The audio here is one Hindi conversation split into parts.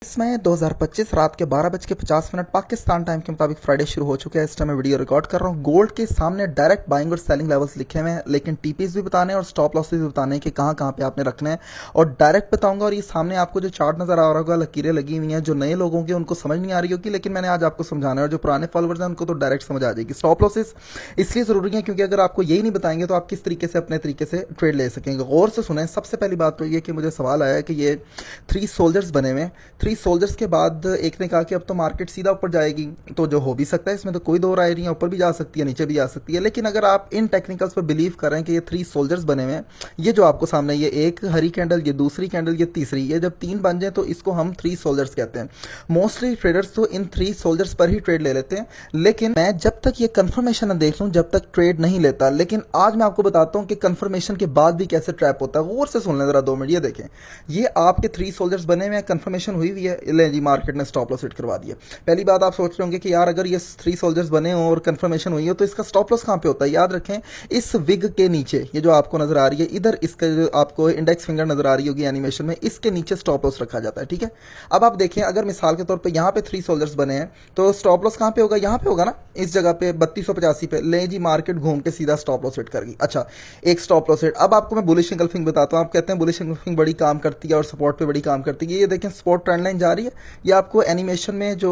इसमें 2025 रात के 12:50 पाकिस्तान टाइम के मुताबिक फ्राइडे शुरू हो चुके हैं। इस टाइम मैं वीडियो रिकॉर्ड कर रहा हूँ। गोल्ड के सामने डायरेक्ट बाइंग और सेलिंग लेवल्स लिखे हुए हैं, लेकिन टीपीज भी बताने और स्टॉप लॉसेस भी बताने कि कहाँ कहाँ पे आपने रखने हैं और डायरेक्ट बताऊंगा। और ये सामने आपको जो चार्ट नजर आ रहा होगा, लकीरें लगी हुई हैं, जो नए लोग होंगे उनको समझ नहीं आ रही होगी, लेकिन मैंने आज आपको समझाना है और जो पुराने फॉलोअर्स हैं उनको तो डायरेक्ट समझ आ जाएगी। स्टॉप लॉसेस इसलिए जरूरी है क्योंकि अगर आपको यही नहीं बताएंगे तो आप किस तरीके से अपने तरीके से ट्रेड ले सकेंगे। गौर से सुने। सबसे पहली बात तो ये कि मुझे सवाल आया कि ये 3 सोल्जर्स बने हुए हैं। 3 सोल्जर्स के बाद एक ने कहा कि अब तो मार्केट सीधा ऊपर जाएगी, तो जो हो भी सकता है, इसमें तो कोई दो राय नहीं है, ऊपर भी जा सकती है, नीचे भी जा सकती है। लेकिन अगर आप इन टेक्निकल्स पर बिलीव करें कि ये 3 सोल्जर्स बने हुए हैं, ये जो आपको सामने, ये एक हरी कैंडल, ये दूसरी कैंडल, ये तीसरी, ये जब 3 बन जाए तो इसको हम 3 सोल्जर्स कहते हैं। मोस्टली ट्रेडर्स तो इन 3 सोल्जर्स पर ही ट्रेड ले लेते हैं, लेकिन मैं जब तक ये कंफर्मेशन न देख लूं जब तक ट्रेड नहीं लेता। लेकिन आज मैं आपको बताता हूं कि कंफर्मेशन के बाद भी कैसे ट्रैप होता है। गौर से सुन लें जरा 2 मिनट। ये देखें, ये आपके 3 सोल्जर्स बने हुए हैं, कंफर्मेशन हुई हुई है, ले जी मार्केट ने स्टॉप लॉस हिट करवा दिया। पहली बात आप सोच रहे होंगे कि यार अगर ये 3 सोल्जर्स बने हो और कंफर्मेशन हुई हो तो इसका स्टॉप लॉस कहां पे होता है। याद रखें, इस विग के नीचे, ये जो आपको नजर आ रही है इधर, इसका जो आपको इंडेक्स फिंगर नजर आ रही होगी एनिमेशन में, इसके नीचे स्टॉप लॉस रखा जाता है। ठीक है, अब आप देखें, अगर मिसाल के तौर पे यहाँ पे 3 सोल्जर्स बने हैं तो स्टॉप लॉस कहां पे होगा, यहाँ पे होगा ना, इस जगह पे 3285 पे। ले जी मार्केट घूम के सीधा स्टॉप लॉस हिट कर गई। अच्छा, एक स्टॉप लॉस हिट। अब आपको मैं बुलिश एंगल्फिंग बताता हूँ। आप कहते हैं बुलिश एंगल्फिंग बड़ी काम करती है और सपोर्ट पे बड़ी काम करती है। ये देखें, सपोर्ट ट्रेंड लाइन जा रही है, ये आपको एनिमेशन में जो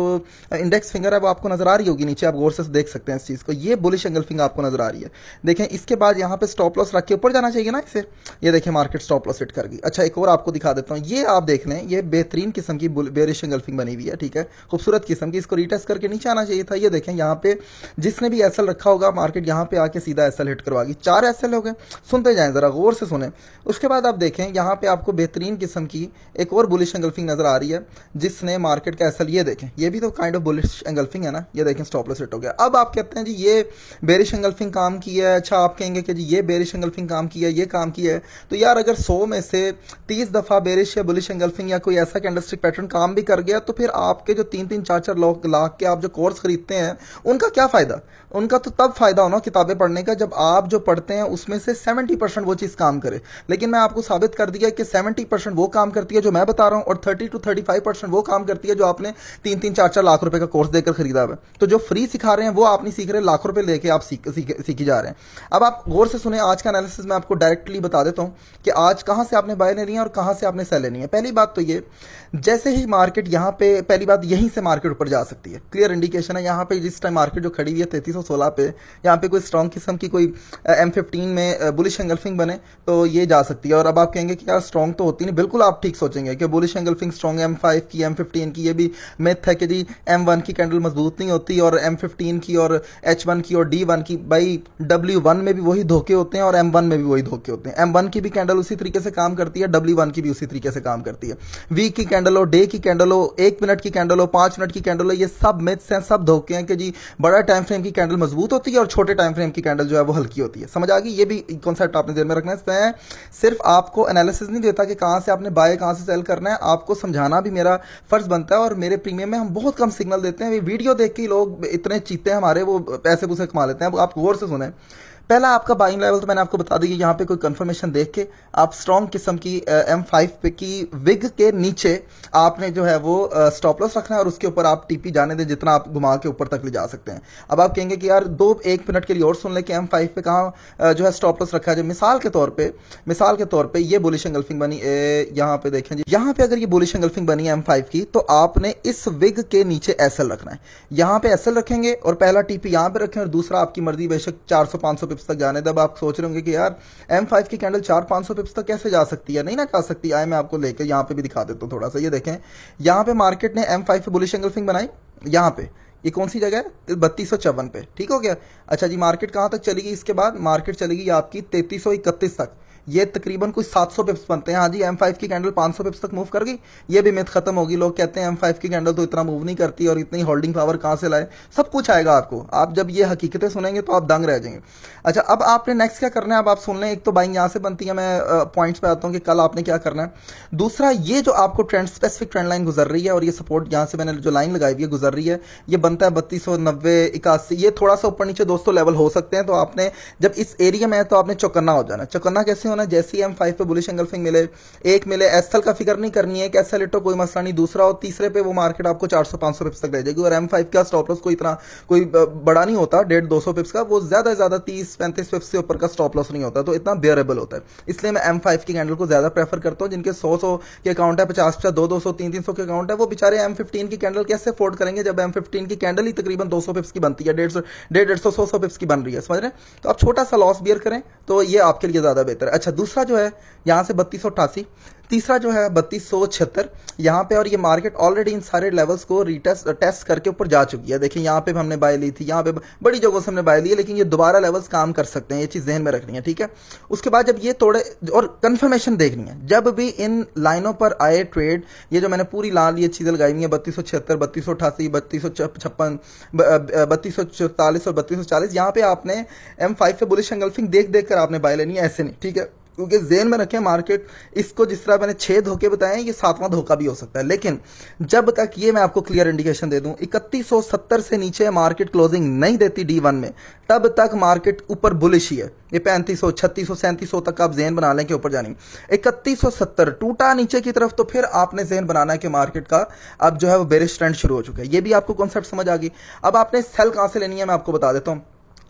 इंडेक्स फिंगर है वो आपको नजर आ रही होगी नीचे, आप गौर से देख सकते हैं इस चीज को। ये बुलिश एंगल्फिंग आपको नजर आ रही है। देखें, इसके बाद यहाँ पे स्टॉप लॉस रख के ऊपर जाना चाहिए ना इसे। ये देखें, मार्केट स्टॉप लॉस हिट कर गई। अच्छा, एक और आपको दिखा देता हूँ। ये आप देख लें, ये बेहतरीन किस्म की बेरिश एंगल्फिंग बनी हुई है। ठीक है, खूबसूरत किस्म की। इसको रीटेस्ट करके नीचे आना चाहिए था। ये देखें, यहाँ पे जिसने भी एसएल रखा होगा, मार्केट यहाँ पे आके सीधा एसएल हिट करवा गई। 4 एसएल हो गए। सुनते जाएं जरा, गौर से सुने। उसके बाद आप देखें, यहाँ पे आपको बेहतरीन किस्म की एक और बुलिश एंगल्फिंग नजर आ रही है, जिसने मार्केट का एसएल, ये देखें, ये भी तो काइंड ऑफ बुलिश एंगल्फिंग है ना। ये देखें, स्टॉप लॉस हिट हो गया। अब आप कहते हैं जी ये बेरिश एंगल्फिंग काम की है। अच्छा, आप कहेंगे कि जी ये बेरिश एंगल्फिंग काम की है, ये काम की है। तो यार अगर 100 में से 30 दफा बेरिश या बुलिश एंगल्फिंग या कोई ऐसा कैंडलस्टिक पैटर्न काम भी कर गया, तो फिर आपके जो 3-3 4-4 लाख के आप जो कोर्स खरीदते हैं उनका क्या फायदा। उनका तो तब फायदा होना किताबें पढ़ने का जब आप जो पढ़ते हैं उसमें से 70% वो चीज़ काम करे। लेकिन मैं आपको साबित कर दिया कि 70% वो काम करती है जो मैं बता रहा हूँ, और 30-35% वो काम करती है जो आपने 3-3 4-4 लाख रुपए का कोर्स देकर खरीदा है। तो जो फ्री सिखा रहे हैं वो आप नहीं सीख रहे, लाखों रुपए लेके आप सीखी जा रहे हैं। अब आप गौर से सुने, आज का एनालिसिस मैं आपको डायरेक्टली बता देता हूं कि आज कहां से आपने बाय लेनी है और कहां से आपने सेल लेनी है। पहली बात तो ये, जैसे ही मार्केट यहां पे, पहली बात यहीं से मार्केट ऊपर जा सकती है, क्लियर इंडिकेशन है। यहां पे जिस टाइम मार्केट जो खड़ी हुई है 3316 पे, यहां पे कोई स्ट्रॉन्ग किस्म की कोई M15 में बुलिश एंगल्फिंग बने तो ये जा सकती है। और अब आप कहेंगे कि यार स्ट्रॉन्ग तो होती नहीं, बिल्कुल आप ठीक सोचेंगे कि बुलिश एंगल्फिंग स्ट्रॉन्ग M5 की, M15 की। ये भी मिथ है कि जी M1 की कैंडल मजबूत नहीं होती और M15 की और H1 की और D1 की। भाई W1 में भी वही धोखे होते हैं और M1 में भी वही धोखे होते हैं। M1 की भी कैंडल उसी तरीके से काम करती है, W1 की भी उसी तरीके से काम करती है। वीक की कैंडल हो, डे की कैंडल हो, 1 मिनट की कैंडल हो, 5 मिनट की कैंडल हो, ये सब मिथ्स हैं, सब धोखे हैं कि जी बड़ा टाइम फ्रेम की कैंडल मजबूत होती है और छोटे टाइम फ्रेम की कैंडल जो है वो हल्की होती है। समझ आ गई? ये भी कॉन्सेप्ट आपने ध्यान में रखना है। सिर्फ आपको एनालिसिस नहीं देता कि कहां से आपने बाय, कहां से सेल करना है, आपको समझाना भी मेरा फर्ज बनता है। और मेरे प्रीमियम में हम बहुत कम सिग्नल देते हैं। वीडियो देख के लोग इतने चीते हैं हमारे, वो पैसे पूसे कमा लेते हैं। आप गौर से सुने। पहला आपका बाइंग लेवल तो मैंने आपको बता दी, यहाँ पे कोई कंफर्मेशन देख के आप स्ट्रॉन्ग किस्म की M5 पे की विग के नीचे आपने जो है वो स्टॉप लॉस रखना है और उसके ऊपर आप टीपी जाने दें जितना आप घुमा के ऊपर तक ले जा सकते हैं। अब आप कहेंगे कि यार 1 मिनट के लिए और सुन ले कि M5 पे कहाँ जो है स्टॉप लॉस रखा है। मिसाल के तौर पे ये बुलिश एंगल्फिंग बनी, यहाँ पे देखें जी, यहाँ पे अगर ये बुलिश एंगल्फिंग बनी है M5 की, तो आपने इस विग के नीचे SL रखना है। यहाँ पे SL रखेंगे और पहला टीपी यहाँ पे रखें और दूसरा आपकी मर्जी, बेशक 400-500 पिप्स तक जाने। तब आप सोच रहे होंगे कि यार M5 की कैंडल 400-500 पिप्स तक कैसे जा सकती है। नहीं ना जा सकती। आए मैं आपको लेकर यहाँ पे भी दिखा देता हूँ थोड़ा सा। ये देखें, यहाँ पे मार्केट ने M5 पे बुलिश एंगल्फिंग बनाई। यहाँ पे ये कौन सी जगह है? 3254 पे। ठीक हो गया। अच्छा जी, मार्केट कहाँ तक चलेगी? इसके बाद मार्केट चलेगी आपकी 3331 तक। ये तकरीबन कुछ 700 पिप्स बनते हैं। हाँ जी, M5 की कैंडल 500 पिप्स तक मूव कर गई। ये भी मिथ खत्म होगी। लोग कहते हैं M5 की कैंडल तो इतना मूव नहीं करती और इतनी होल्डिंग पावर कहाँ से लाए। सब कुछ आएगा आपको। आप जब ये हकीकतें सुनेंगे तो आप दंग रह जाएंगे। अच्छा, अब आपने नेक्स्ट क्या करना है, अब आप सुन लें। एक तो बाइंग यहाँ से बनती है, मैं पॉइंट्स पे आता हूँ कि कल आपने क्या करना है। दूसरा, ये जो आपको ट्रेंड, स्पेसिफिक ट्रेंड लाइन गुजर रही है और ये सपोर्ट यहाँ से मैंने जो लाइन लगाई हुई है गुजर रही है, ये बनता है 3290, 81। ये थोड़ा सा ऊपर नीचे दोस्तों लेवल हो सकते हैं। तो आपने जब इस एरिया में है तो आपने चौकन्ना हो जाना। चौकन्ना कैसे होना है, जैसे ही M5 पे बुलिश एंगल्फिंग मिले, एक मिले, एसएल का फिक्र नहीं करनी है कि एसएल इटो कोई मसला नहीं, दूसरा और तीसरे पे वो मार्केट आपको 400-500 पिप्स तक ले जाएगी। और M5 का स्टॉप लॉस कोई बड़ा नहीं होता, 150-200 पिप्स का, वो ज्यादा से ज्यादा 30-35 पिप्स से ऊपर का स्टॉप लॉस नहीं होता, तो इतना बेयरेबल होता है। इसलिए मैं M5 की कैंडल को ज्यादा प्रेफर करता हूँ। जिनके 100 के अकाउंट है, 50 200 300 के अकाउंट है, वो बेचारे M15 की कैंडल कैसे अफोर्ड करेंगे जब M15 की कैंडल ही तकरीबन 200 पिप्स की बनती है, 150 पिप्स की बन रही है, समझ रहे हैं? तो आप छोटा सा लॉस बियर करें तो ये आपके लिए ज्यादा बेहतर है। अच्छा, दूसरा जो है यहाँ से 3288, तीसरा जो है 3276 यहाँ पे, और ये मार्केट ऑलरेडी इन सारे लेवल्स को टेस्ट करके ऊपर जा चुकी है। देखिए यहाँ पे भी हमने बाय ली थी, यहाँ पे बड़ी जगहों से हमने बाय ली है, लेकिन ये दोबारा लेवल्स काम कर सकते हैं, ये चीज़ जहन में रखनी है, ठीक है। उसके बाद जब ये तोड़े, और कंफर्मेशन देखनी है, जब भी इन लाइनों पर आए ट्रेड, ये जो मैंने पूरी लाल ये चीज़ें लगाई हुई है 3276, 3288, 3256, 3244 और 3240, यहाँ पे आपने M5 पे बुलिश एंगल्फिंग देख देख कर आपने बाय लेनी है, ऐसे नहीं, ठीक है। क्योंकि जेन में रखें मार्केट इसको, जिस तरह मैंने 6 धोखे बताए, ये 7वां धोखा भी हो सकता है। लेकिन जब तक ये मैं आपको क्लियर इंडिकेशन दे दूं 3170 से नीचे मार्केट क्लोजिंग नहीं देती D1 में, तब तक मार्केट ऊपर बुलिश ही है। ये 3500, 3600, 3700 तक आप जेन बना लें कि ऊपर जानी। 3170 टूटा नीचे की तरफ, तो फिर आपने जेन बनाना है कि मार्केट का अब जो है वो बेरिश ट्रेंड शुरू हो चुका है। ये भी आपको कॉन्सेप्ट समझ आ गई। अब आपने सेल कहां से लेनी है मैं आपको बता देता हूं।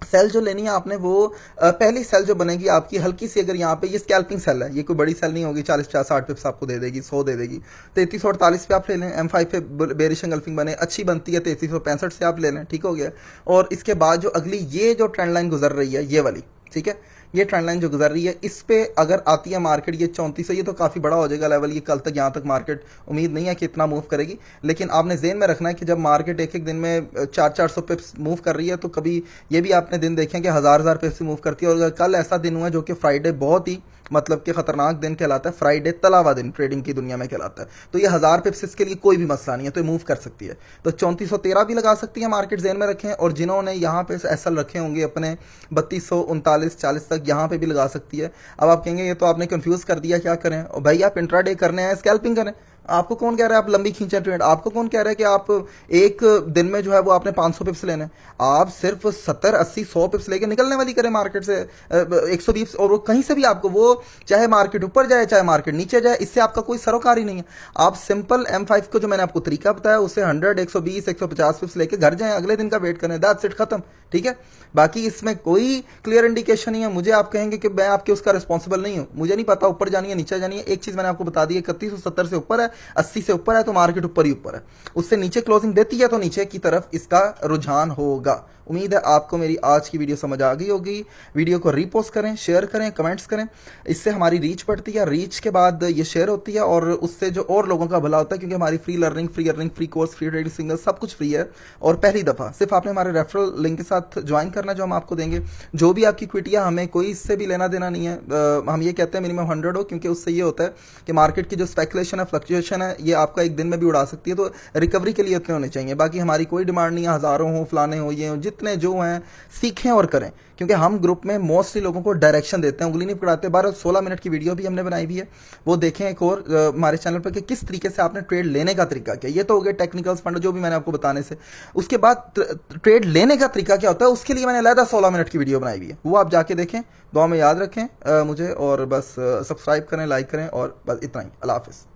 सेल जो लेनी है आपने, वो पहली सेल जो बनेगी आपकी हल्की सी, अगर यहाँ पे ये स्कैल्पिंग सेल है, ये कोई बड़ी सेल नहीं होगी, 40-50-60 पिप्स आपको दे देगी, 100 दे देगी। 3348 पे आप ले लें, M5 पे बेरिश एंगल्फिंग बने, अच्छी बनती है 3365 से आप ले लें, ठीक हो गया। और इसके बाद जो अगली ये जो ट्रेंड लाइन गुजर रही है, ये वाली, ठीक है, ये ट्रेंड लाइन जो गुजर रही है, इस पे अगर आती है मार्केट, ये 3400, ये तो काफ़ी बड़ा हो जाएगा लेवल, ये कल तक यहाँ तक मार्केट उम्मीद नहीं है कि इतना मूव करेगी। लेकिन आपने जेन में रखना है कि जब मार्केट एक एक दिन में 400-400 पिप्स मूव कर रही है, तो कभी ये भी आपने दिन देखें कि 1000-1000 पिप्स मूव करती है। और कल ऐसा दिन हुआ जो कि फ्राइडे बहुत ही मतलब कि खतरनाक दिन कहलाता है, फ्राइडे तलावा दिन ट्रेडिंग की दुनिया में कहलाता है। तो ये 1000 पिप्स के लिए कोई भी मसला नहीं है, तो ये मूव कर सकती है। तो 3413 भी लगा सकती है मार्केट, जेन में रखें। और जिन्होंने यहाँ पे एसएल रखे होंगे अपने 3239-40 तक, यहाँ पे भी लगा सकती है। अब आप कहेंगे ये तो आपने कंफ्यूज कर दिया, क्या करें? और भाई आप इंट्राडे करने हैं, स्कैल्पिंग करें। आपको कौन कह रहा है आप लंबी खींचे ट्रेड? आपको कौन कह रहा है कि आप एक दिन में जो है वो आपने 500 पिप्स लेने? आप सिर्फ 70, 80, 100 पिप्स लेके निकलने वाली करें मार्केट से, 120, और वो कहीं से भी आपको, वो चाहे मार्केट ऊपर जाए चाहे मार्केट नीचे जाए, इससे आपका कोई सरोकार ही नहीं है। आप सिंपल M5 को जो मैंने आपको तरीका बताया, उससे 100, 120, 150 पिप्स लेके घर जाएं, अगले दिन का वेट करें, दैट्स इट, खत्म, ठीक है। बाकी इसमें कोई क्लियर इंडिकेशन नहीं है। मुझे आप कहेंगे कि मैं आपके उसका रिस्पॉन्सिबल नहीं हूं, मुझे नहीं पता ऊपर जानी है नीचे जानी है। एक चीज मैंने आपको बता दी है, 3170 से ऊपर है, 80 से ऊपर है तो मार्केट ऊपर ही ऊपर है, उससे नीचे क्लोजिंग देती है तो नीचे की तरफ इसका रुझान होगा। उम्मीद है आपको मेरी आज की वीडियो समझ आ गई होगी। वीडियो को रीपोस्ट करें, शेयर करें, कमेंट्स करें, इससे हमारी रीच बढ़ती है। रीच के बाद ये शेयर होती है और उससे जो और लोगों का भला होता है, क्योंकि हमारी free learning, free earning, free course, free trading single सब कुछ फ्री है। और पहली दफ़ा सिर्फ आपने हमारे रेफरल लिंक के साथ ज्वाइन करना, जो हम आपको देंगे। जो भी आपकी क्विटिया, हमें कोई इससे भी लेना देना नहीं है। हम ये कहते हैं मिनिमम 100 हो, क्योंकि उससे ये होता है कि मार्केट की जो स्पेकुलेशन है, फ्लक्चुएशन है, ये आपका एक दिन में भी उड़ा सकती है। तो रिकवरी के लिए इतने होने चाहिए। बाकी हमारी कोई डिमांड नहीं है हज़ारों हो, फलाने हो, ये हो, जितने जो हैं सीखें और करें, क्योंकि हम ग्रुप में मोस्टली लोगों को डायरेक्शन देते हैं, उंगली नहीं पकड़ाते। 12-16 मिनट की वीडियो भी हमने बनाई हुई है, वो देखें एक और हमारे चैनल पर कि किस तरीके से आपने ट्रेड लेने का तरीका क्या। ये तो हो गया टेक्निकल्स फंड जो भी मैंने आपको बताने से। उसके बाद ट्रेड लेने का तरीका क्या होता है, उसके लिए मैंने अलग 16 मिनट की वीडियो बनाई हुई है, वो आप जाके देखें। दुआ में याद रखें मुझे, और बस सब्सक्राइब करें, लाइक करें, और बस इतना ही। अल्लाह हाफिज़।